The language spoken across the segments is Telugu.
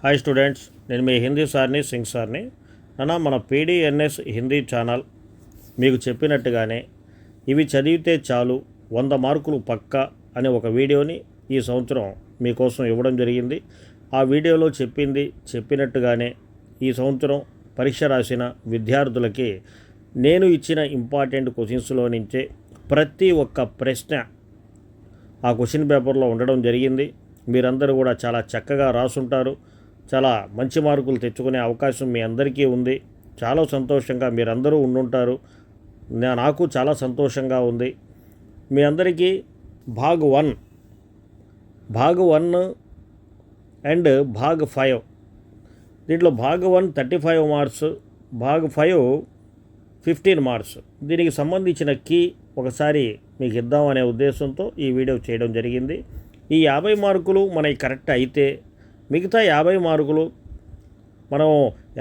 హాయ్ స్టూడెంట్స్, నేను మీ హిందీ సార్ని సింగ్ సార్ని. మన పీడిఎన్ఎస్ హిందీ ఛానల్ మీకు చెప్పినట్టుగానే ఇవి చదివితే చాలు 100 మార్కులు పక్కా అనే ఒక వీడియోని ఈ సంవత్సరం మీకోసం ఇవ్వడం జరిగింది. ఆ వీడియోలో చెప్పినట్టుగానే ఈ సంవత్సరం పరీక్ష రాసిన విద్యార్థులకి నేను ఇచ్చిన ఇంపార్టెంట్ క్వశ్చన్స్లో నుంచే ప్రతి ఒక్క ప్రశ్న ఆ క్వశ్చన్ పేపర్లో ఉండడం జరిగింది. మీరందరూ కూడా చాలా చక్కగా రాసుంటారు. చాలా మంచి మార్కులు తెచ్చుకునే అవకాశం మీ అందరికీ ఉంది. చాలా సంతోషంగా మీరందరూ ఉండుంటారు. నాకు చాలా సంతోషంగా ఉంది. మీ అందరికీ భాగ్ 1 అండ్ భాగ్ 5, దీంట్లో భాగ్ 1 35 మార్క్స్, భాగ్ 5 15 మార్క్స్. దీనికి సంబంధించిన కీ ఒకసారి మీకు ఇద్దామనే ఉద్దేశంతో ఈ వీడియో చేయడం జరిగింది. ఈ 50 మార్కులు మనకి కరెక్ట్ అయితే మిగతా 50 మార్కులు మనం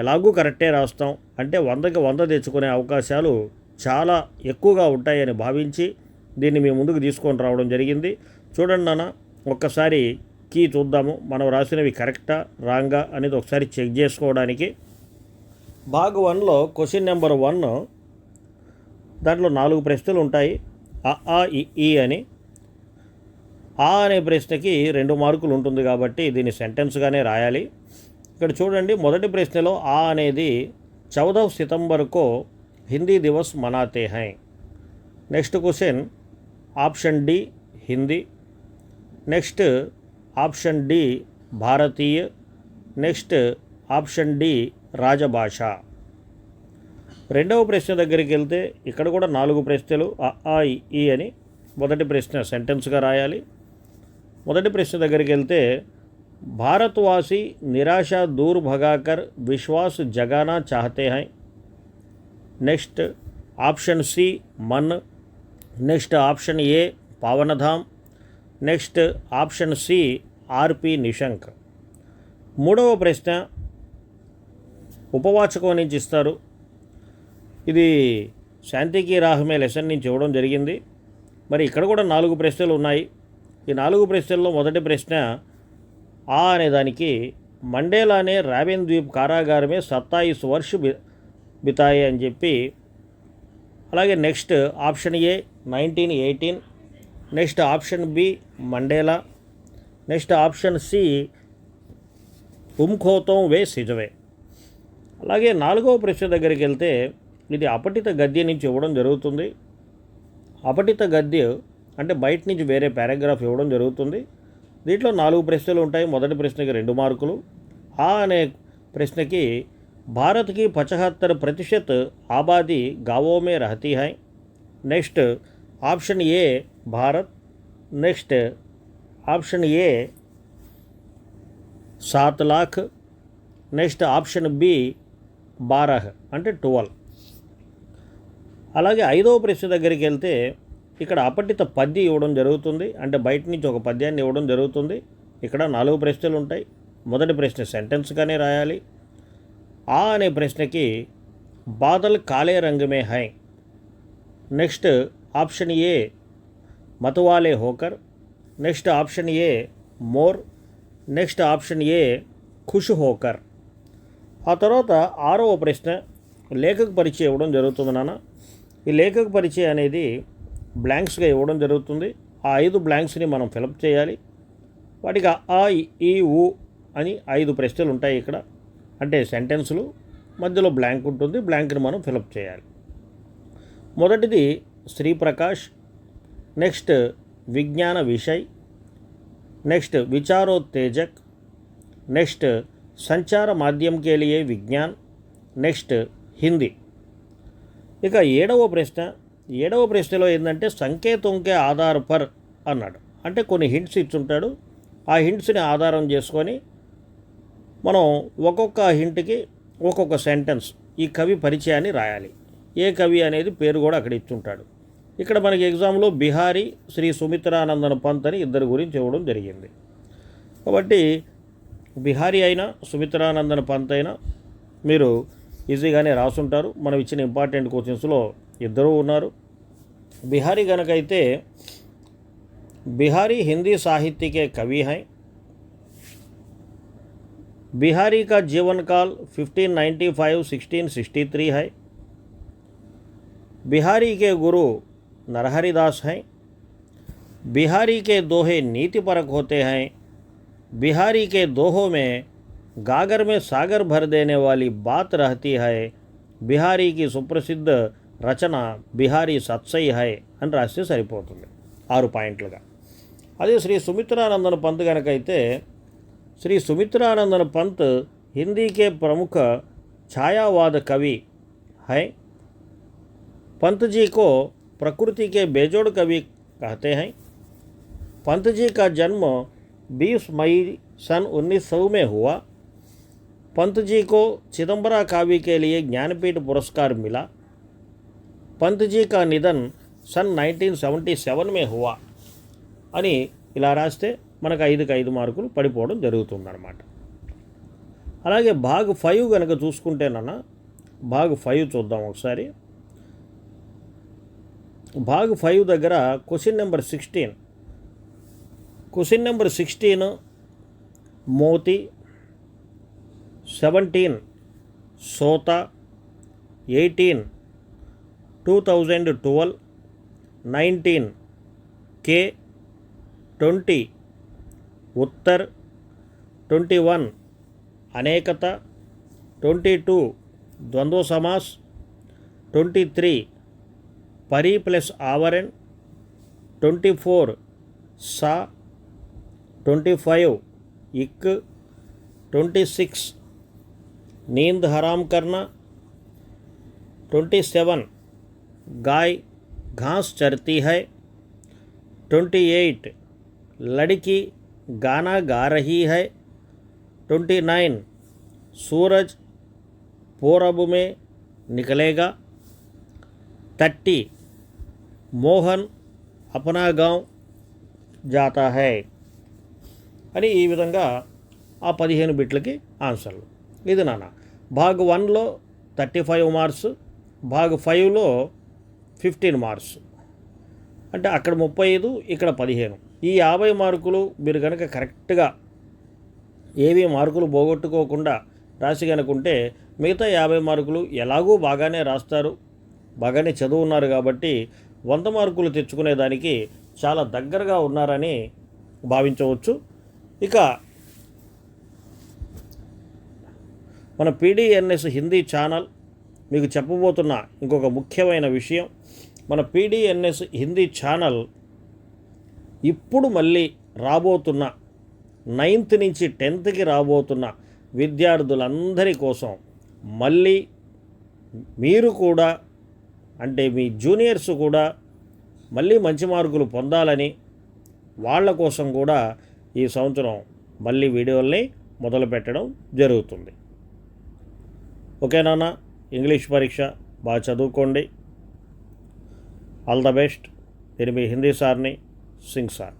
ఎలాగూ కరెక్టే రాస్తాం. అంటే 100కి 100 తెచ్చుకునే అవకాశాలు చాలా ఎక్కువగా ఉంటాయని భావించి దీన్ని మీ ముందుకు తీసుకొని రావడం జరిగింది. చూడండి నాన్న, ఒక్కసారి కీ చూద్దాము. మనం రాసినవి కరెక్టా రాంగా అనేది ఒకసారి చెక్ చేసుకోవడానికి. భాగ్ 1లో క్వశ్చన్ నెంబర్ 1, దాంట్లో 4 ప్రశ్నలు ఉంటాయి. అ ఈ అని. ఆ అనే ప్రశ్నకి 2 మార్కులు ఉంటుంది కాబట్టి దీన్ని సెంటెన్స్గానే రాయాలి. ఇక్కడ చూడండి, మొదటి ప్రశ్నలో ఆ అనేది 14 सितंबर को హిందీ దివస్ మనాతే హై. Next question option D Hindi, next option D భారతీయ, నెక్స్ట్ ఆప్షన్ డి రాజభాష. రెండవ ప్రశ్న దగ్గరికి వెళ్తే ఇక్కడ కూడా 4 ప్రశ్నలు అ ఈ అని. మొదటి ప్రశ్న సెంటెన్స్గా రాయాలి. మొదటి ప్రశ్న దగ్గరికి వెళ్తే భారత్వాసి నిరాశ దూర్ భగాకర్ విశ్వాస్ జగానా చాహతే హై. నెక్స్ట్ ఆప్షన్ సి మన్, నెక్స్ట్ ఆప్షన్ ఏ పావనధామ్, next option C R P Nishank. మూడవ ప్రశ్న ఉపవాచకం నుంచి ఇస్తారు. ఇది శాంతికి రాహమే లెసన్ నుంచి ఇవ్వడం జరిగింది. మరి ఇక్కడ కూడా 4 ప్రశ్నలు ఉన్నాయి. ఈ 4 ప్రశ్నల్లో మొదటి ప్రశ్న ఆ అనేదానికి మండేలానే రాబిన్ ద్వీప్ కారాగారమే 27 వర్ష బితాయే అని చెప్పి, అలాగే next option A 1918, next option B Mandela, next option C Umkhonto we Sizwe. అలాగే 4వ ప్రశ్న దగ్గరికి వెళ్తే ఇది అపఠిత గద్య నుంచి ఇవ్వడం జరుగుతుంది. అపఠిత గద్య అంటే బయట నుంచి వేరే పారాగ్రాఫ్ ఇవ్వడం జరుగుతుంది. దీంట్లో 4 ప్రశ్నలు ఉంటాయి. మొదటి ప్రశ్నకి 2 మార్కులు. ఆ అనే ప్రశ్నకి భారత్కి 75% ఆబాదీ గావోమే రహతీ హై. Next option A Bharat, next option A 7 lakh, next option B 12 అంటే 12. అలాగే 5వ ప్రశ్న దగ్గరికి వెళ్తే ఇక్కడ అపఠిత పద్యం ఇవ్వడం జరుగుతుంది. అంటే బయట నుంచి ఒక పద్యాన్ని ఇవ్వడం జరుగుతుంది. ఇక్కడ 4 ప్రశ్నలు ఉంటాయి. మొదటి ప్రశ్న సెంటెన్స్గానే రాయాలి. ఆ అనే ప్రశ్నకి బాదల్ కాలే రంగమే హై. నెక్స్ట్ ఆప్షన్ ఏ మతవాలే హోకర్, నెక్స్ట్ ఆప్షన్ ఏ మోర్, నెక్స్ట్ ఆప్షన్ ఏ ఖుష్ హోకర్. ఆ తర్వాత 6వ ప్రశ్న లేఖక పరిచయం ఇవ్వడం జరుగుతుంది నాన్న. ఈ లేఖక పరిచయం అనేది బ్లాంక్స్గా ఇవ్వడం జరుగుతుంది. ఆ 5 బ్లాంక్స్ని మనం ఫిలప్ చేయాలి. వాటికి ఆ ఈ ఊ అని 5 ప్రశ్నలు ఉంటాయి ఇక్కడ. అంటే సెంటెన్స్లు మధ్యలో బ్లాంక్ ఉంటుంది. బ్లాంక్ని మనం ఫిలప్ చేయాలి. మొదటిది శ్రీప్రకాష్, నెక్స్ట్ విజ్ఞాన విషయ్, నెక్స్ట్ విచారోత్తేజక్, నెక్స్ట్ సంచార మాధ్యం కే లియే విజ్ఞాన్, నెక్స్ట్ హిందీ. ఇక 7వ ప్రశ్నలో ఏంటంటే సంకేతంకే ఆధార్ పర్ అన్నాడు. అంటే కొన్ని హింట్స్ ఇచ్చుంటాడు. ఆ హింట్స్ని ఆధారం చేసుకొని మనం ఒక్కొక్క హింట్కి ఒక్కొక్క సెంటెన్స్ ఈ కవి పరిచయాన్ని రాయాలి. ఏ కవి అనేది పేరు కూడా అక్కడ ఇచ్చుంటాడు. ఇక్కడ మనకి ఎగ్జామ్లో బిహారీ, శ్రీ సుమిత్రానందన్ పంత్ అని 2 గురించి ఇవ్వడం జరిగింది. కాబట్టి బిహారీ అయినా సుమిత్రానందన్ పంత్ అయినా మీరు ఈజీగానే రాసుంటారు. మనం ఇచ్చిన ఇంపార్టెంట్ క్వశ్చన్స్లో 2 ఉన్నారు. बिहारी गणकैते बिहारी हिंदी साहित्य के कवि हैं। बिहारी का जीवन काल 1595-1663 है। बिहारी के गुरु नरहरिदास हैं। बिहारी के दोहे नीतिपरक होते हैं। बिहारी के दोहों में गागर में सागर भर देने वाली बात रहती है। बिहारी की సుప్రసిద్ధ రచన బిహారీ సత్సయి హై అని రాస్తే సరిపోతుంది 6 పాయింట్లుగా. అదే శ్రీ సుమిత్రానందన్ పంత్ కనుకైతే श्री सुमित्रानंदन पंत हिंदी के प्रमुख छायावाद कवि हैं। पंत जी को प्रकृति के बेजोड़ कवि कहते हैं। पंत जी का जन्म 20 मई सन 1900 में हुआ। पंत जी को चिदंबरा काव्य के लिए ज्ञानपीठ पुरस्कार मिला। पंत जी का निधन सन 1977 में हुआ అని ఇలా రాస్తే మనకు 5కి 5 మార్కులు పడిపోవడం జరుగుతుందన్నమాట. అలాగే భాగ్ 5 కనుక చూసుకుంటేనన్నా భాగ్ 5 చూద్దాం ఒకసారి. భాగ్ 5 దగ్గర క్వశ్చన్ నెంబర్ 16 మోతి, 17 సోతా, 18 2012, 19 के, 20 उत्तर, 21 अनेकता, 22 द्वंद्व समास, 23 परी प्लस आवरण, 24 सा, 25 इक, 26 नींद हराम करना, 27 गाय घास चरती है, 28 लड़की गाना गा रही है, 29 सूरज पूरब में निकलेगा, 30 मोहन अपना गांव जाता है అని ఈ విధంగా ఆ 15 బిట్లకి ఆన్సర్లు. ఇది నాన్న భాగ్ 1లో 35 మార్క్స్, భాగ్ 5లో 15 మార్క్స్, అంటే అక్కడ 35 ఇక్కడ 15. ఈ 50 మార్కులు మీరు కనుక కరెక్ట్గా ఏవి మార్కులు పోగొట్టుకోకుండా రాసి కనుకుంటే మిగతా 50 మార్కులు ఎలాగూ బాగానే రాస్తారు, బాగానే చదువున్నారు కాబట్టి 100 మార్కులు తెచ్చుకునేదానికి చాలా దగ్గరగా ఉన్నారని భావించవచ్చు. ఇక మన పీడిఎన్ఎస్ హిందీ ఛానల్ మీకు చెప్పబోతున్న ఇంకొక ముఖ్యమైన విషయం, మన పీడిఎన్ఎస్ హిందీ ఛానల్ ఇప్పుడు మళ్ళీ రాబోతున్న 9th నుంచి 10thకి రాబోతున్న విద్యార్థులందరి కోసం మళ్ళీ మీరు కూడా అంటే మీ జూనియర్స్ కూడా మళ్ళీ మంచి మార్కులు పొందాలని వాళ్ళ కోసం కూడా ఈ సంవత్సరం మళ్ళీ వీడియోల్ని మొదలు పెట్టడం జరుగుతుంది. ఓకేనా? ఇంగ్లీష్ పరీక్ష బాగా చదువుకోండి. All the best. నేను మీ హిందీ సార్ని, సింగ్ సార్.